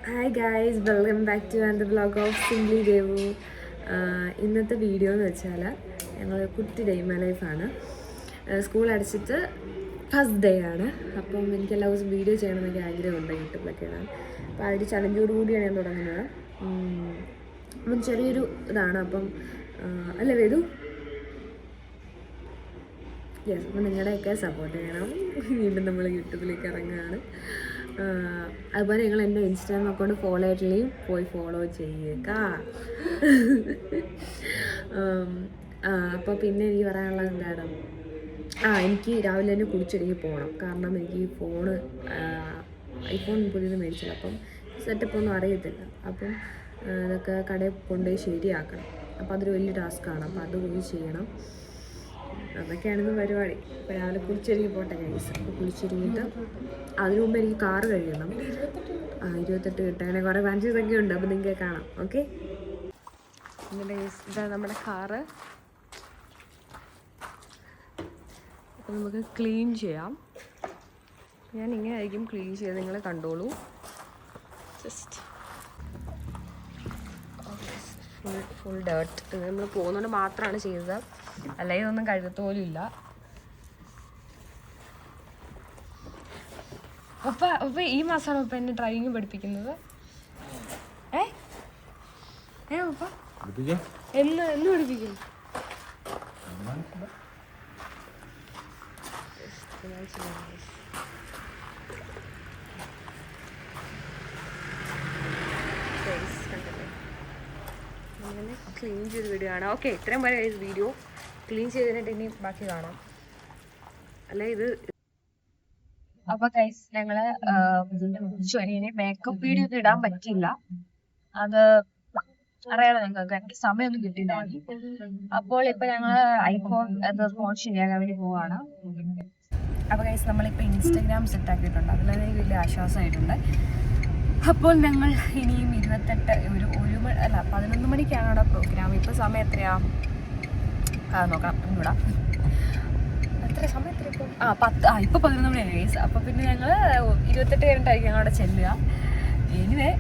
Hi guys, welcome back two and vlog of simply Devu. ഇന്നത്തെ video എന്ന് വെച്ചാൽ ഞങ്ങൾ കുട്ടി ഡേ മൈ ലൈഫാണ്. സ്കൂൾ അടച്ചിട്ട് ഫസ്റ്റ് ഡേ ആണ്. അപ്പം എനിക്ക് എല്ലാ ദിവസവും വീഡിയോ ചെയ്യണമെന്നൊക്കെ ആഗ്രഹമുണ്ട് യൂട്യൂബിലൊക്കെ ഇടാൻ. അപ്പോൾ അതിൻ്റെ ചലഞ്ചോടുകൂടിയാണ് ഞാൻ തുടങ്ങുന്നത്. അപ്പം ചെറിയൊരു ഇതാണ്. അപ്പം അല്ലേ വേദു? യെസ്, അപ്പം നിങ്ങളുടെയൊക്കെ സപ്പോർട്ട് ചെയ്യണം. വീണ്ടും നമ്മൾ യൂട്യൂബിലേക്ക് ഇറങ്ങുകയാണ്. അതുപോലെ നിങ്ങൾ എൻ്റെ ഇൻസ്റ്റാഗ്രാം അക്കൗണ്ട് ഫോളോ ആയിട്ടില്ലെങ്കിൽ പോയി ഫോളോ ചെയ്യുക. അപ്പോൾ പിന്നെ എനിക്ക് പറയാനുള്ളത് എന്താണ്, എനിക്ക് രാവിലെ തന്നെ കുളിച്ചൊരുങ്ങി പോകണം. കാരണം എനിക്ക് ഐഫോൺ പുതിയത് മേടിച്ചില്ല. അപ്പം സെറ്റപ്പ് ഒന്നും അറിയത്തില്ല. അപ്പം അതൊക്കെ കടയിൽ കൊണ്ടുപോയി ശരിയാക്കണം. അപ്പോൾ അതൊരു വലിയ ടാസ്ക്കാണ്. അപ്പോൾ അത് പോയി ചെയ്യണം. അതൊക്കെയാണിന്ന് പരിപാടി. അപ്പോൾ രാവിലെ കുളിച്ചൊരുങ്ങി പോട്ടെ ഗൈസ്. അപ്പോൾ കുളിച്ചൊരുങ്ങിയിട്ട് അതിനു മുമ്പ് എനിക്ക് കാറ് കഴിയണം. 28 കിട്ടാൻ അങ്ങനെ കുറേ ഫാൻസീസൊക്കെ ഉണ്ട്. അപ്പോൾ നിങ്ങൾക്ക് കാണാം. ഓക്കെ, ഇതാണ് നമ്മുടെ കാറ്. അപ്പോൾ നമുക്ക് ക്ലീൻ ചെയ്യാം. ഞാൻ ഇങ്ങനെ ആയിരിക്കും ക്ലീൻ ചെയ്ത്, നിങ്ങൾ കണ്ടോളൂ. Just full dirt. ഇത് നമ്മൾ പോകുന്നതുകൊണ്ട് മാത്രമാണ് ചെയ്തത്, അല്ലെങ്കിൽ ഇതൊന്നും കഴുകത്തോലും ഇല്ല. ഉപ്പ ഈ മാസമാണ് ഉപ്പ എന്നെ ഡ്രൈവിംഗ് പഠിപ്പിക്കുന്നത്. ഉപ്പ എന്ന് പഠിപ്പിക്കും? അങ്ങനെ ക്ലീൻ ചെയ്ത് വീഡിയോ കാണാം. ഓക്കെ, ഇത്രയും വരെ വീഡിയോ ക്ലീൻ ചെയ്തിട്ട് ഇനി ബാക്കി കാണാം. അല്ലെ ഇത് അപ്പൊ ഗൈസ്, ഞങ്ങള് ഇനി മേക്കപ്പ് വീഡിയോ ഒന്നും ഇടാൻ പറ്റില്ല. അത് അറിയാലോ നിങ്ങൾക്ക്, എനിക്ക് സമയമൊന്നും കിട്ടിയില്ലായിരുന്നു. അപ്പോൾ ഇപ്പൊ ഞങ്ങള് ഐഫോൺ ഫോൺ ശരിയാക്കാൻ വേണ്ടി പോവാണ്. അപ്പൊ ഗൈസ്, നമ്മളിപ്പോ ഇൻസ്റ്റാഗ്രാം സെറ്റ് ആക്കിയിട്ടുണ്ട്. അതിലെനിക്ക് വലിയ ആശ്വാസമായിട്ടുണ്ട്. അപ്പോൾ ഞങ്ങൾ ഇനിയും 11 മണിക്കാണ് അവിടെ പ്രോഗ്രാം. ഇപ്പൊ സമയം എത്രയാ നോക്കാം, ഇവിടെ എത്ര സമയം എത്ര ഇപ്പം? ഇപ്പൊ 11 മണിയാണ് ഗൈസ്. അപ്പൊ പിന്നെ ഞങ്ങള് 28 കഴിഞ്ഞിട്ടായിരിക്കും ഞങ്ങൾ അവിടെ ചെല്ലുക. എനിവേ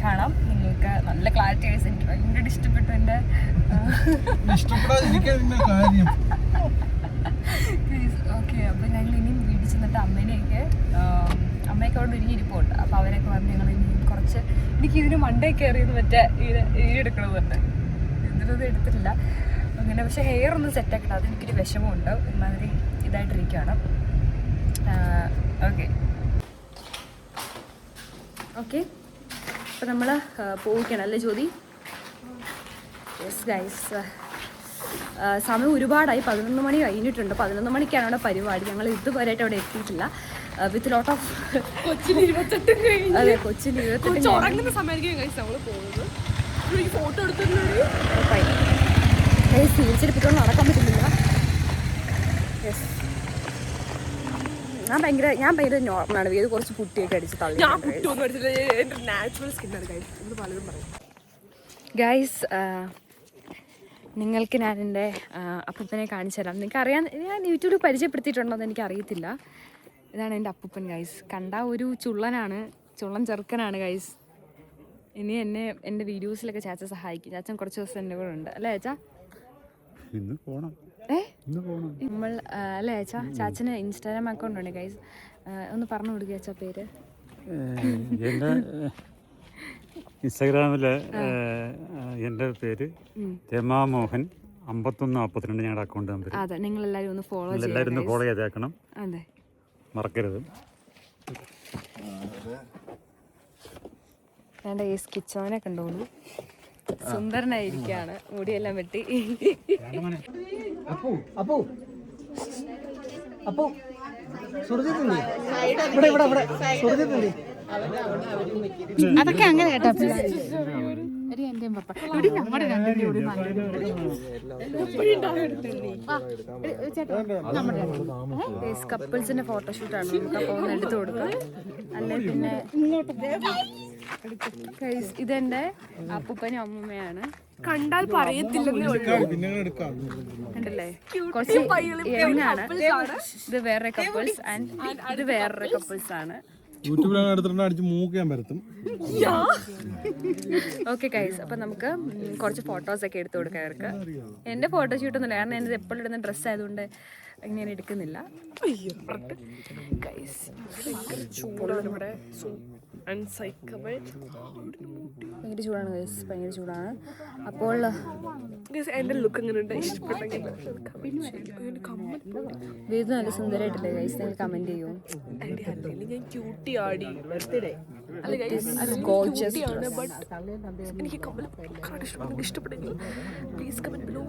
കാണാം. നിങ്ങൾക്ക് നല്ല ക്ലാരിറ്റി ആയിട്ട് എനിക്ക് ഭയങ്കര ഇഷ്ടപ്പെട്ടു. എൻ്റെ ഓക്കെ, അപ്പൊ ഞങ്ങൾ ഇനിയും വീട്ടിൽ ചെന്നിട്ട് അമ്മേനെയൊക്കെ അവിടെ ഒരുങ്ങിയിരിപ്പുണ്ട്. അപ്പൊ അവരൊക്കെ വന്ന് ഞങ്ങൾ ഇനിയും കുറച്ച്, എനിക്ക് ഇതിന് മണ്ടേ കയറിയത് മറ്റേ ഈടെടുക്കണമെന്നുണ്ട്. ഇതിലൊന്നും എടുത്തിട്ടില്ല അങ്ങനെ. പക്ഷെ ഹെയർ ഒന്നും സെറ്റാക്കില്ല, അതെനിക്കൊരു വിഷമമുണ്ട്. ഒരുമാതിരി ഇതായിട്ടിരിക്കുകയാണ്. ഓക്കെ ഓക്കെ അപ്പോൾ നമ്മൾ പോവുകയാണ് അല്ലേ ജ്യോതി? യെസ് ഗൈസ്, സമയം ഒരുപാടായി. 11 മണി കഴിഞ്ഞിട്ടുണ്ട്. 11 മണിക്കാണ് അവിടെ പരിപാടി. ഞങ്ങൾ ഇതുവരെയായിട്ട് അവിടെ എത്തിയിട്ടില്ല. വിത്ത് ലോട്ട് ഓഫ് കൊച്ചിൽ 28 അതെ, കൊച്ചിൽ 28 ഉറങ്ങുന്ന സമയമായിരിക്കും ഗൈസ് നമ്മൾ പോകുന്നത്. ഫോട്ടോ എടുത്തിട്ടുള്ള തിരിച്ചെടുപ്പിക്കൊണ്ട് നടക്കാൻ പറ്റുന്നില്ല. യെസ്, ഞാൻ ഭയങ്കര നോർമലാണ്. ഇത് കുറച്ച് പുട്ടിയൊക്കെ അടിച്ച് തള്ളി. ഗൈസ്, നിങ്ങൾക്ക് ഞാൻ എൻ്റെ അപ്പൂപ്പനെ കാണിച്ചു തരാം. നിങ്ങൾക്ക് അറിയാൻ, ഞാൻ യൂട്യൂബിൽ പരിചയപ്പെടുത്തിയിട്ടുണ്ടോ എന്ന് എനിക്ക് അറിയത്തില്ല. ഇതാണ് എൻ്റെ അപ്പൂപ്പൻ ഗൈസ്. കണ്ട ഒരു ചുള്ളൻ ചെറുക്കനാണ് ഗൈസ്. ഇനി എൻ്റെ വീഡിയോസിലൊക്കെ ചാച്ച സഹായിക്കും. ചാച്ചൻ കുറച്ച് ദിവസം എൻ്റെ കൂടെ ഉണ്ട് അല്ലേ ചാച്ച? നമ്മൾ അല്ലേ ചാച്ച? ചാച്ചന് ഇൻസ്റ്റാഗ്രാം അക്കൗണ്ട് ഉണ്ട് ഗൈസ്. ഒന്ന് പറഞ്ഞു കൊടുക്കുക ചാച്ച പേര്. എൻ്റെ ഇൻസ്റ്റാഗ്രാമില് എൻ്റെ പേര് രമാമോഹൻ 5142 ഞങ്ങളുടെ അക്കൗണ്ട് നമ്പർ. അതെ, നിങ്ങൾ എല്ലാവരും ഒന്ന് ഫോളോ ചെയ്തേക്കണം. അതെ, മറക്കരുത്. വേണ്ട ഈ കിച്ചോനെ കണ്ടോളൂ, സുന്ദരനായിരിക്കാണ്. മുടിയെല്ലാം വെട്ടി. അതൊക്കെ അങ്ങനെ കേട്ടോ. കപ്പിൾസിന്റെ ഫോട്ടോഷൂട്ടാണ്. നമുക്ക് അപ്പോൾ എടുത്തു കൊടുക്കാം. അല്ലെ പിന്നെ ഇതെന്റെ അപ്പൂപ്പനും അമ്മൂമ്മയാണ്. കണ്ടാൽ പറയത്തില്ലെന്നേ. കണ്ടല്ലേ, കുറച്ച് യങ്ങാണ്. ഇത് വേറെ കപ്പിൾസ് ആൻഡ് ഇത് വേറൊരു കപ്പിൾസ് ആണ്. യൂട്യൂബിലാണ് എടുത്തിട്ട് അടിച്ച് മൂക്കാൻ പരത്തും. ഓക്കെ ഗൈസ്, അപ്പം നമുക്ക് കുറച്ച് ഫോട്ടോസൊക്കെ എടുത്തു കൊടുക്കാം അവർക്ക്. എൻ്റെ ഫോട്ടോ ഷൂട്ടൊന്നുമില്ല, കാരണം എൻ്റെ എപ്പോഴും ഇടുന്ന ഡ്രസ്സ് ആയതുകൊണ്ട് ഇങ്ങനെ എടുക്കുന്നില്ല. ഭയങ്കര ചൂടാണ് ഗൈസ്, ഭയങ്കര ചൂടാണ്. അപ്പോൾ എൻ്റെ ലുക്ക് എങ്ങനെയുണ്ട്, ഇഷ്ടപ്പെട്ടെങ്കിൽ വേദന നല്ല സുന്ദരമായിട്ടില്ലേ ഗൈസ്? നിങ്ങൾ കമൻറ്റ് ചെയ്യൂ. ഞാൻ ക്യൂട്ടി ആടി ബർത്ത്ഡേ എനിക്ക് കമ്മൽ ഇഷ്ടപ്പെട്ടെങ്കിൽ പ്ലീസ് കമന്റ് ബിലോ.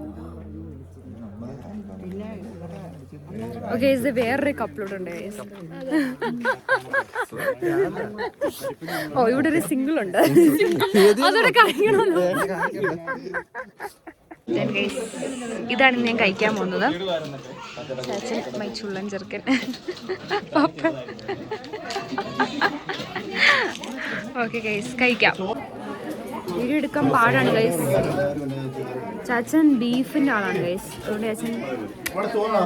ഓക്കെ, ഇത് വേറൊരു കപ്പിലോട്ട് ഉണ്ട് ഗൈസ്. ഓ, ഇവിടെ ഒരു സിംഗിൾ ഉണ്ട്, അതോടെ കഴിക്കണമല്ലോ. ഇതാണ് ഞാൻ കഴിക്കാൻ പോകുന്നത്. മൈ ചുള്ളൻ ചെറുക്കൻ. ഓക്കെ ഗൈസ്, കഴിക്കാം. വീഡിയോ എടുക്കാൻ പാടാണ് ഗൈസ്. ചാച്ചൻ ബീഫിൻ്റെ ആളാണ് ഗൈസ്, അതുകൊണ്ട് ചാച്ചൻ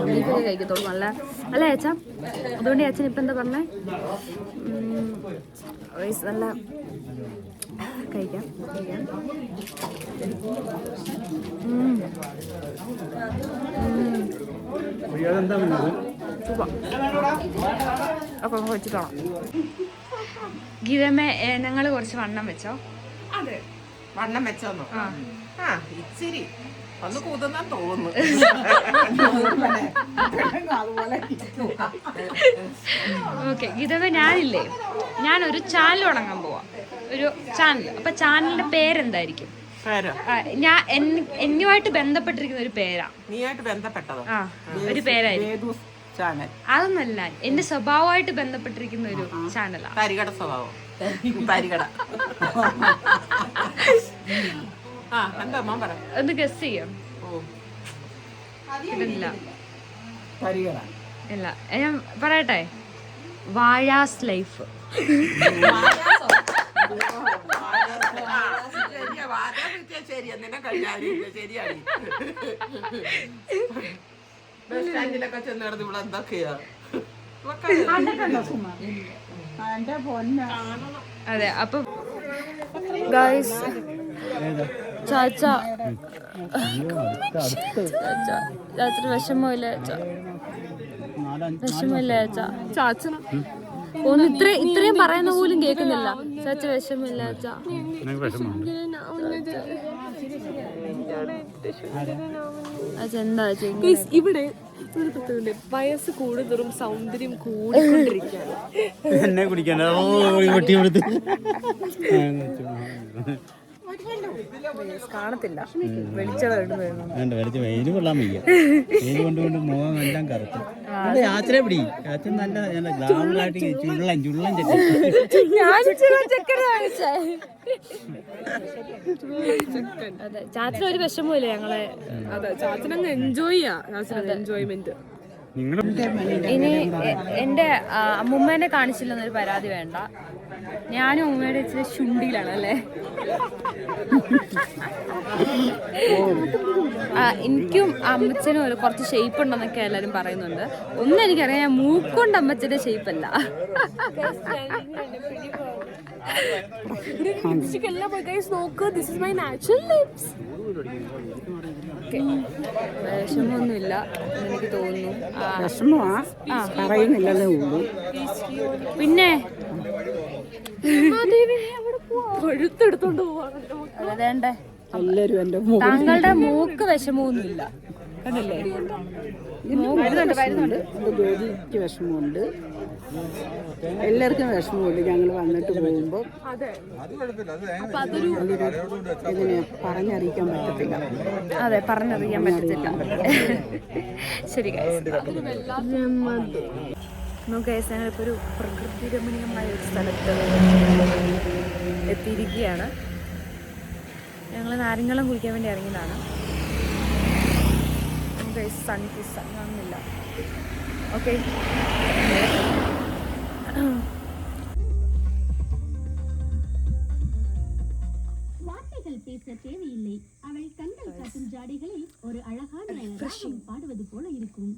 ബീഫൊക്കെ കഴിക്കത്തുള്ളൂ. നല്ല അല്ല ചാച്ച, അതുകൊണ്ട് ചാച്ചൻ ഇപ്പം എന്താ പറഞ്ഞേ ഗൈസ്? നല്ല കഴിക്കാം. അപ്പം വെച്ചിട്ടാണോ ഗീതമ്മ? ഞങ്ങൾ കുറച്ച് വണ്ണം വെച്ചോ? അതെ, വണ്ണം വെച്ചോന്നോ? ആ, ഇച്ചിരി ഒന്ന് കൂതുന്നാ തോന്നുന്നു. ഓക്കെ ഗീതമ്മ, ഞാനൊരു ചാനൽ തുടങ്ങാൻ പോവാ, ഒരു ചാനൽ. അപ്പൊ ചാനലിന്റെ പേരെന്തായിരിക്കും? എന്നുമായിട്ട് ബന്ധപ്പെട്ടിരിക്കുന്ന ഒരു പേരാ. നീയായിട്ട് ബന്ധപ്പെട്ടതോ? ആ, ഒരു പേരായിരിക്കും. അതൊന്നല്ല, എന്റെ സ്വഭാവമായിട്ട് ബന്ധപ്പെട്ടിരിക്കുന്ന ഒരു ചാനലാ. തരികട സ്വഭാവം. തരികട. ആ, എന്താ അമ്മ പറ, ഒന്ന് ഗസ് ചെയ്യാം. ഇല്ല, ഇല്ല, ഞാൻ പറയട്ടെ. വാഴാസ് ലൈഫ്. ശരിയാ, നിന്നെ കഴിഞ്ഞാൽ ശരിയാണ്. ബസ് സ്റ്റാൻഡിലൊക്കെ ചെന്ന് കിടന്ന് ഇവിടെ എന്തൊക്കെയാ? അതെ, അപ്പൊ ഗൈസ്, ചാച്ചന് വിഷമമില്ല ചാച്ചന് ഒന്ന് ഇത്രയും പറയുന്ന പോലും കേൾക്കുന്നില്ല. ചാച്ച വിഷമില്ല എന്താ ഇവിടെ വയസ്സ് കൂടുതലും സൗന്ദര്യം കൂടിക്കൊണ്ടിരിക്കുകയാണ്. എന്നെ കുടിക്കാൻ കാണത്തില്ല, വെളിച്ചം വെയിൽ കൊള്ളാൻ വയ്യ. വെയിൽ കൊണ്ടുകൊണ്ട് മുഖം എല്ലാം കറുത്തു. യാത്ര പിടി യാത്ര നല്ല ഗ്ലാമറായിട്ട് ചുള്ളൻ അതെ, ചാച്ചന് ഒരു വിഷമമില്ല ഞങ്ങളെ. അതെ, ചാച്ചനങ്ങ് എൻജോയ് ചെയ്യാം, എൻജോയ്മെന്റ്. ഇനി എന്റെ അമ്മൂമ്മേനെ കാണിച്ചില്ലെന്നൊരു പരാതി വേണ്ട. ഞാനും അമ്മൂമ്മയുടെ ഇച്ചിരി ശുണ്ടിയിലാണ് അല്ലേ? എനിക്കും അമ്മച്ചനും ഒരു കുറച്ച് ഷേപ്പ് ഉണ്ടെന്നൊക്കെ എല്ലാവരും പറയുന്നുണ്ട്. ഒന്നും എനിക്കറിയാം, ഞാൻ മൂക്കൊണ്ട് അമ്മച്ചന്റെ ഷേപ്പല്ല. വിഷമൊന്നുമില്ല എനിക്ക് തോന്നുന്നു. പറയുന്നില്ലല്ലേ ഉള്ളൂ. പിന്നെ പഴുത്തെടുത്തോണ്ട് പോവാണ് അതേണ്ടേ, എല്ലാരും എന്റെ താങ്കളുടെ മൂക്ക് വിഷമമൊന്നുമില്ല അതല്ലേ? വരുന്നുണ്ട്, ജോലിക്ക് വിഷമമുണ്ട്, എല്ലാവർക്കും വിഷമമുണ്ട്. ഞങ്ങൾ വന്നിട്ട് പോകുമ്പോൾ ഇതിനെ പറഞ്ഞറിയിക്കാൻ പറ്റത്തില്ല. അതെ, പറഞ്ഞറിയിക്കാൻ പറ്റത്തില്ല. ശരി ഞങ്ങളിപ്പോൾ ഒരു പ്രകൃതി രമണീയമായ ഒരു സ്ഥലത്ത് എത്തിയിരിക്കുകയാണ്. ഞങ്ങൾ നാരങ്ങളും കുടിക്കാൻ വേണ്ടി ഇറങ്ങിയതാണ്. സൺ കാണുന്നില്ല. ഓക്കെ, வார்த்தைகள் பேச தேவையில்லை. அவள் கண்கள் காட்டும் ஜாடைகளில் ஒரு அழகான ராகம் பாடுவது போல இருக்கும்.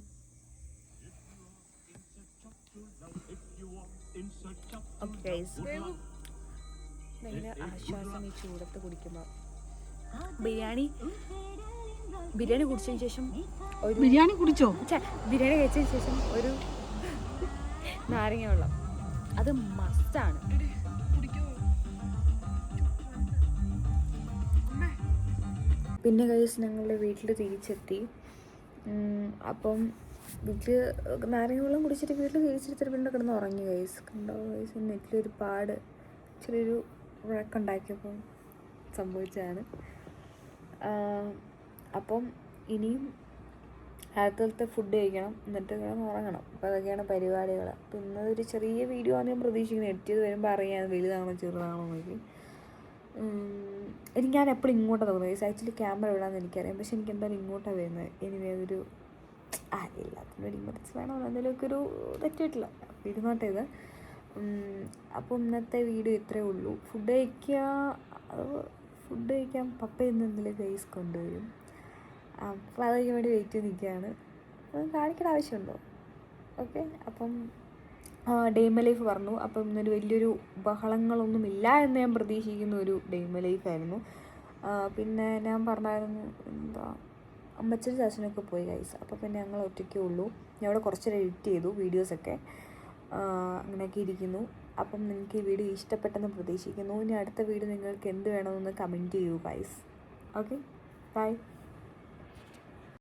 ഓക്കെ ഗൈസ്, ഭയങ്കര ആശ്വാസം ഈ ചൂടത്ത് കുടിക്കുമ്പോൾ. ബിരിയാണി കുടിച്ചതിന് ശേഷം ഒരു ബിരിയാണി കുടിച്ചോ? ബിരിയാണി കഴിച്ചതിന് ശേഷം ഒരു നാരങ്ങ വെള്ളം, അത് മസ്റ്റാണ്. പിന്നെ ഗൈസ് ഞങ്ങളുടെ വീട്ടിൽ തിരിച്ചെത്തി. അപ്പം വീട്ടിൽ നാരങ്ങ വെള്ളം കുടിച്ചിട്ട് വീട്ടിൽ തിരിച്ചെടുത്തിട്ട് പിന്നെ കിടന്ന് ഉറങ്ങി ഗൈസ്. കണ്ടോ ഗൈസ്, നെറ്റിലൊരു പാട്, ചെറിയൊരു വഴക്കുണ്ടാക്കിയപ്പം സംഭവിച്ചതാണ്. അപ്പം ഇനിയും രാത്രിയിലത്തെ ഫുഡ് കഴിക്കണം, എന്നിട്ട് കിടന്ന് ഉറങ്ങണം. അപ്പോൾ അതൊക്കെയാണ് പരിപാടികൾ. അപ്പോൾ ഇന്നതൊരു ചെറിയ വീഡിയോ ആണ് ഞാൻ പ്രതീക്ഷിക്കുന്നത്. എഡിറ്റ് ചെയ്ത് വരുമ്പോൾ അറിയാം വലുതാണോ ചെറുതാണോ എന്നൊക്കെ. ഞാൻ എപ്പോഴും ഇങ്ങോട്ടാണ് തോന്നുന്നത്. ആക്ച്വലി ക്യാമറ ഇടാമെന്ന് എനിക്കറിയാം, പക്ഷെ എനിക്ക് എന്തായാലും ഇങ്ങോട്ടാണ് വരുന്നത്. എനിവേ അതൊരു എല്ലാത്തിനും ഡിമറിച്ച് വേണം, എന്തെങ്കിലുമൊക്കെ ഒരു തെറ്റിട്ടില്ല, അപ്പോൾ ഇരുന്നോട്ടെ ഇത്. അപ്പോൾ ഇന്നത്തെ വീഡിയോ ഇത്രയേ ഉള്ളൂ. ഫുഡ് കഴിക്കാൻ പപ്പ ഇന്ന് എന്തെങ്കിലും ഗൈസ് കൊണ്ടുവരും. അപ്പോൾ അതൊക്കെ വേണ്ടി വെയിറ്റ് ചെയ്ത് നിൽക്കുകയാണ്. അത് കാണിക്കേണ്ട ആവശ്യമുണ്ടോ? ഓക്കെ, അപ്പം ഡേ മൈ ലൈഫ് പറഞ്ഞു. അപ്പം ഇന്നൊരു വലിയൊരു ബഹളങ്ങളൊന്നുമില്ല എന്ന് ഞാൻ പ്രതീക്ഷിക്കുന്ന ഒരു ഡേ മൈ ലൈഫായിരുന്നു. പിന്നെ ഞാൻ പറഞ്ഞായിരുന്നു അമ്മച്ചനും ചാച്ചനൊക്കെ പോയി ഗൈസ്. അപ്പോൾ പിന്നെ ഞങ്ങൾ ഒറ്റയ്ക്കേ ഉള്ളൂ. ഞാൻ ഇവിടെ കുറച്ചേരം എഡിറ്റ് ചെയ്തു വീഡിയോസൊക്കെ, അങ്ങനെയൊക്കെ ഇരിക്കുന്നു. അപ്പം നിങ്ങൾക്ക് ഈ വീഡിയോ ഇഷ്ടപ്പെട്ടെന്ന് പ്രതീക്ഷിക്കുന്നു. ഇനി അടുത്ത വീഡിയോ നിങ്ങൾക്ക് എന്ത് വേണമെന്ന് കമൻറ്റ് ചെയ്യൂ ഗൈസ്. Okay, by.